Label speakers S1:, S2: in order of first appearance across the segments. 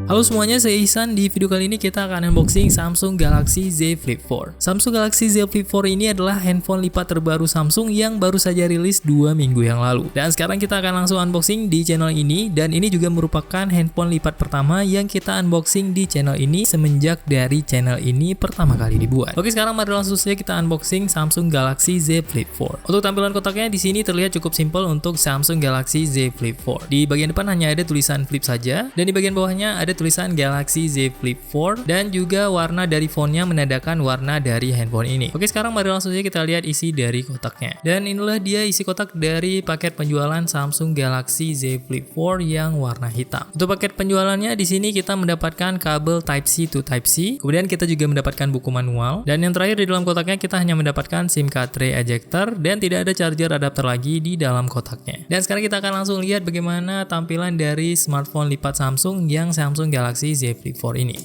S1: Halo semuanya, saya Ihsan. Di video kali ini kita akan unboxing Samsung Galaxy Z Flip 4. Samsung Galaxy Z Flip 4 ini adalah handphone lipat terbaru Samsung yang baru saja rilis 2 minggu yang lalu. Dan sekarang kita akan langsung unboxing di channel ini, dan ini juga merupakan handphone lipat pertama yang kita unboxing di channel ini semenjak dari channel ini pertama kali dibuat. Oke, sekarang mari langsung saja kita unboxing Samsung Galaxy Z Flip 4. Untuk tampilan kotaknya di sini terlihat cukup simpel untuk Samsung Galaxy Z Flip 4. Di bagian depan hanya ada tulisan Flip saja, dan di bagian bawahnya ada tulisan Galaxy Z Flip 4, dan juga warna dari fontnya menandakan warna dari handphone ini. Oke, sekarang mari langsung saja kita lihat isi dari kotaknya. Dan inilah dia isi kotak dari paket penjualan Samsung Galaxy Z Flip 4 yang warna hitam. Untuk paket penjualannya di sini kita mendapatkan kabel Type-C to Type-C, kemudian kita juga mendapatkan buku manual, dan yang terakhir di dalam kotaknya kita hanya mendapatkan SIM card tray ejector, dan tidak ada charger adapter lagi di dalam kotaknya. Dan sekarang kita akan langsung lihat bagaimana tampilan dari smartphone lipat Samsung yang Samsung Galaxy Z Flip 4 ini.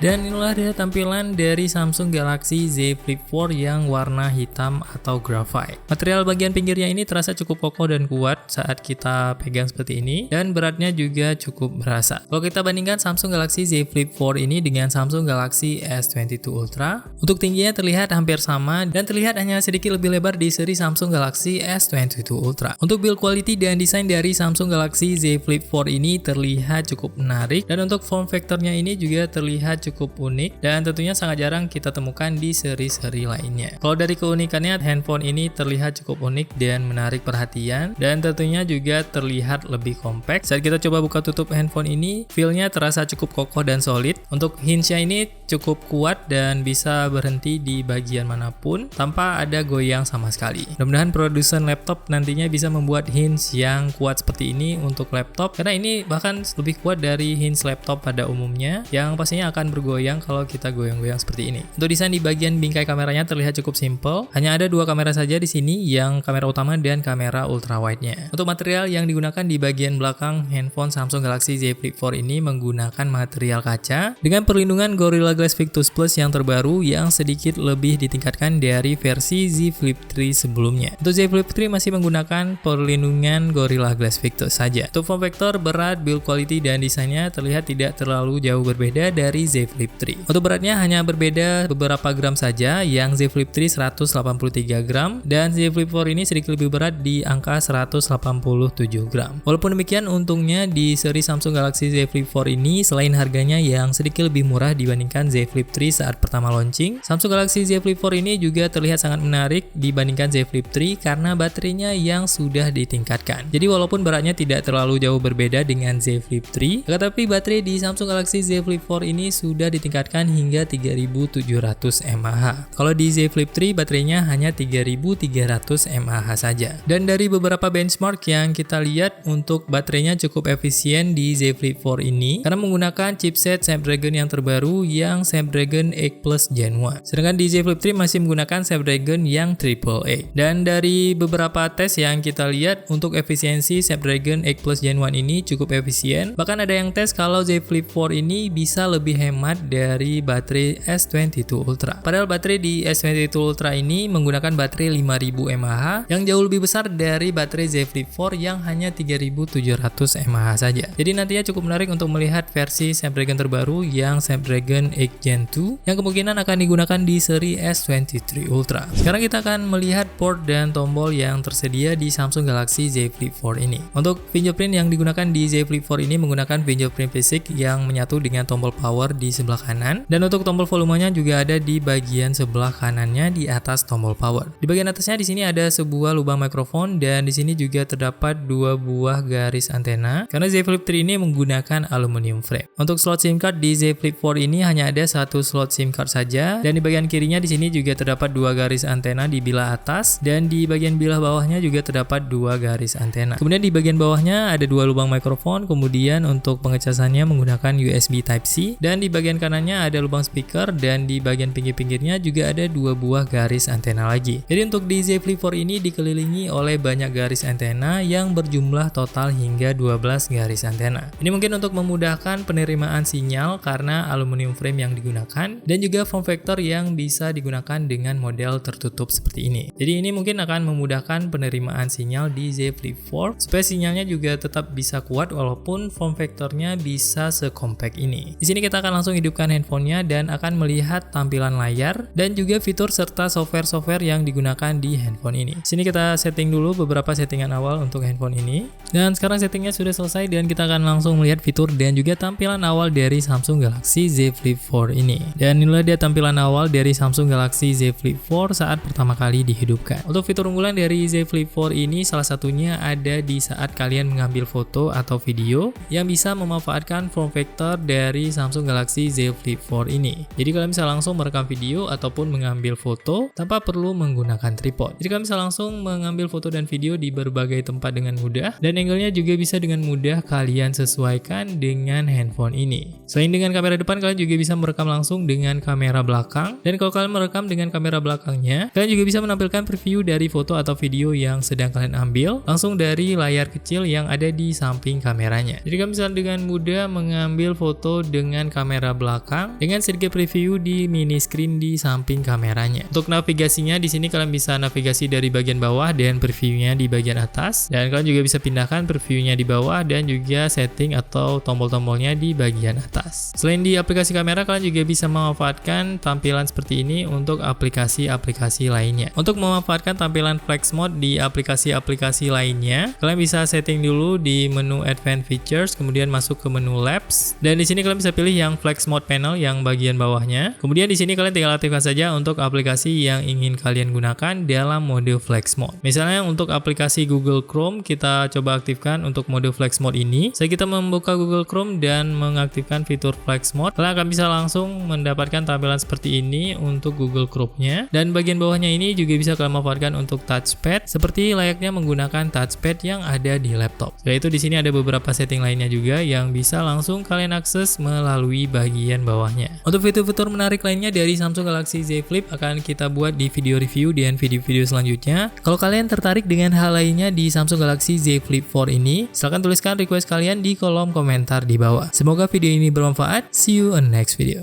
S1: Dan inilah dia tampilan dari Samsung Galaxy Z Flip 4 yang warna hitam atau graphite. Material bagian pinggirnya ini terasa cukup kokoh dan kuat saat kita pegang seperti ini, dan beratnya juga cukup berasa. Kalau kita bandingkan Samsung Galaxy Z Flip 4 ini dengan Samsung Galaxy S22 Ultra, untuk tingginya terlihat hampir sama dan terlihat hanya sedikit lebih lebar di seri Samsung Galaxy S22 Ultra. Untuk build quality dan desain dari Samsung Galaxy Z Flip 4 ini terlihat cukup menarik, dan untuk form factornya ini juga terlihat cukup unik dan tentunya sangat jarang kita temukan di seri-seri lainnya. Kalau dari keunikannya, handphone ini terlihat cukup unik dan menarik perhatian, dan tentunya juga terlihat lebih compact. Saat kita coba buka tutup handphone ini, feel-nya terasa cukup kokoh dan solid. Untuk hinge-nya ini cukup kuat dan bisa berhenti di bagian manapun tanpa ada goyang sama sekali. Mudah-mudahan produsen laptop nantinya bisa membuat hinge yang kuat seperti ini untuk laptop, karena ini bahkan lebih kuat dari hinge laptop pada umumnya yang pastinya akan bergoyang kalau kita goyang-goyang seperti ini. Untuk desain di bagian bingkai kameranya terlihat cukup simple. Hanya ada dua kamera saja di sini, yang kamera utama dan kamera ultra wide-nya. Untuk material yang digunakan di bagian belakang handphone Samsung Galaxy Z Flip 4 ini menggunakan material kaca dengan perlindungan Gorilla Glass Victus Plus yang terbaru yang sedikit lebih ditingkatkan dari versi Z Flip 3 sebelumnya. Untuk Z Flip 3 masih menggunakan perlindungan Gorilla Glass Victus saja. Untuk form factor, berat, build quality, dan desainnya terlihat tidak terlalu jauh berbeda dari Z Flip 3. Untuk beratnya hanya berbeda beberapa gram saja, yang Z Flip 3 183 gram dan Z Flip 4 ini sedikit lebih berat di angka 187 gram. Walaupun demikian, untungnya di seri Samsung Galaxy Z Flip 4 ini selain harganya yang sedikit lebih murah dibandingkan Z Flip 3 saat pertama launching, Samsung Galaxy Z Flip 4 ini juga terlihat sangat menarik dibandingkan Z Flip 3 karena baterainya yang sudah ditingkatkan. Jadi walaupun beratnya tidak terlalu jauh berbeda dengan Z Flip 3, tetapi baterai di Samsung Galaxy Z Flip 4 ini sudah ditingkatkan hingga 3700 mAh. Kalau di Z Flip 3 baterainya hanya 3300 mAh saja. Dan dari beberapa benchmark yang kita lihat, untuk baterainya cukup efisien di Z Flip 4 ini karena menggunakan chipset Snapdragon yang terbaru yang Snapdragon 8 Plus Gen 1. Sedangkan di Z Flip 3 masih menggunakan Snapdragon yang AAA. Dan dari beberapa tes yang kita lihat, untuk efisiensi Snapdragon 8 Plus Gen 1 ini cukup efisien. Bahkan ada yang tes kalau Z Flip 4 ini bisa lebih hemat dari baterai S22 Ultra. Padahal baterai di S22 Ultra ini menggunakan baterai 5000 mAh yang jauh lebih besar dari baterai Z Flip 4 yang hanya 3700 mAh saja. Jadi nantinya cukup menarik untuk melihat versi Snapdragon terbaru yang Snapdragon 8 Gen 2 yang kemungkinan akan digunakan di seri S23 Ultra. Sekarang kita akan melihat port dan tombol yang tersedia di Samsung Galaxy Z Flip 4 ini. Untuk fingerprint yang digunakan di Z Flip 4 ini menggunakan fingerprint basic yang menyatu dengan tombol power di sebelah kanan, dan untuk tombol volumenya juga ada di bagian sebelah kanannya di atas tombol power. Di bagian atasnya di sini ada sebuah lubang mikrofon, dan di sini juga terdapat 2 buah garis antena karena Z Flip 3 ini menggunakan aluminium frame. Untuk slot SIM card di Z Flip 4 ini hanya ada satu slot SIM card saja, dan di bagian kirinya di sini juga terdapat 2 garis antena di bilah atas, dan di bagian bilah bawahnya juga terdapat 2 garis antena. Kemudian di bagian bawahnya ada 2 lubang mikrofon, kemudian untuk pengecasannya menggunakan USB Type-C, dan di bagian kanannya ada lubang speaker, dan di bagian pinggir-pinggirnya juga ada 2 buah garis antena lagi. Jadi untuk di Z Flip 4 ini dikelilingi oleh banyak garis antena yang berjumlah total hingga 12 garis antena. Ini mungkin untuk memudahkan penerimaan sinyal karena aluminium frame yang digunakan, dan juga form factor yang bisa digunakan dengan model tertutup seperti ini. Jadi ini mungkin akan memudahkan penerimaan sinyal di Z Flip 4 supaya sinyalnya juga tetap bisa kuat walaupun form factornya bisa sekompak ini. Di sini kita akan langsung hidupkan handphonenya dan akan melihat tampilan layar dan juga fitur serta software-software yang digunakan di handphone ini. Di sini kita setting dulu beberapa settingan awal untuk handphone ini. Dan sekarang settingnya sudah selesai dan kita akan langsung melihat fitur dan juga tampilan awal dari Samsung Galaxy Z Flip 4 ini. Dan inilah dia tampilan awal dari Samsung Galaxy Z Flip 4 saat pertama kali dihidupkan. Untuk fitur unggulan dari Z Flip 4 ini salah satunya ada di saat kalian mengambil foto atau video yang bisa memanfaatkan form factor dari Samsung Galaxy Z Flip 4 ini. Jadi kalian bisa langsung merekam video ataupun mengambil foto tanpa perlu menggunakan tripod. Jadi kalian bisa langsung mengambil foto dan video di berbagai tempat dengan mudah, dan angle-nya juga bisa dengan mudah kalian sesuaikan dengan handphone ini. Selain dengan kamera depan, kalian juga bisa merekam langsung dengan kamera belakang, dan kalau kalian merekam dengan kamera belakangnya, kalian juga bisa menampilkan preview dari foto atau video yang sedang kalian ambil langsung dari layar kecil yang ada di samping kameranya. Jadi kalian bisa dengan mudah mengambil foto dengan kamera belakang dengan sedikit preview di mini screen di samping kameranya. Untuk navigasinya di sini kalian bisa navigasi dari bagian bawah dan previewnya di bagian atas, dan kalian juga bisa pindahkan previewnya di bawah dan juga setting atau tombol-tombolnya di bagian atas. Selain di aplikasi kamera, kalian juga bisa memanfaatkan tampilan seperti ini untuk aplikasi-aplikasi lainnya. Untuk memanfaatkan tampilan flex mode di aplikasi-aplikasi lainnya, kalian bisa setting dulu di menu Advanced Features, kemudian masuk ke menu Labs, dan di sini kalian bisa pilih yang flex mode panel yang bagian bawahnya. Kemudian di sini kalian tinggal aktifkan saja untuk aplikasi yang ingin kalian gunakan dalam mode flex mode. Misalnya untuk aplikasi Google Chrome, kita coba aktifkan untuk mode flex mode ini. Saya kita membuka Google Chrome dan mengaktifkan fitur flex mode, kalian akan bisa langsung mendapatkan tampilan seperti ini untuk Google Chrome-nya, dan bagian bawahnya ini juga bisa kalian manfaatkan untuk touchpad seperti layaknya menggunakan touchpad yang ada di laptop. Setelah itu di sini ada beberapa setting lainnya juga yang bisa langsung kalian akses melalui bagian bawahnya. Untuk fitur-fitur menarik lainnya dari Samsung Galaxy Z Flip akan kita buat di video review dan video-video selanjutnya. Kalau kalian tertarik dengan hal lainnya di Samsung Galaxy Z Flip 4 ini, silahkan tuliskan request kalian di kolom komentar di bawah. Semoga video ini bermanfaat. See you on next video.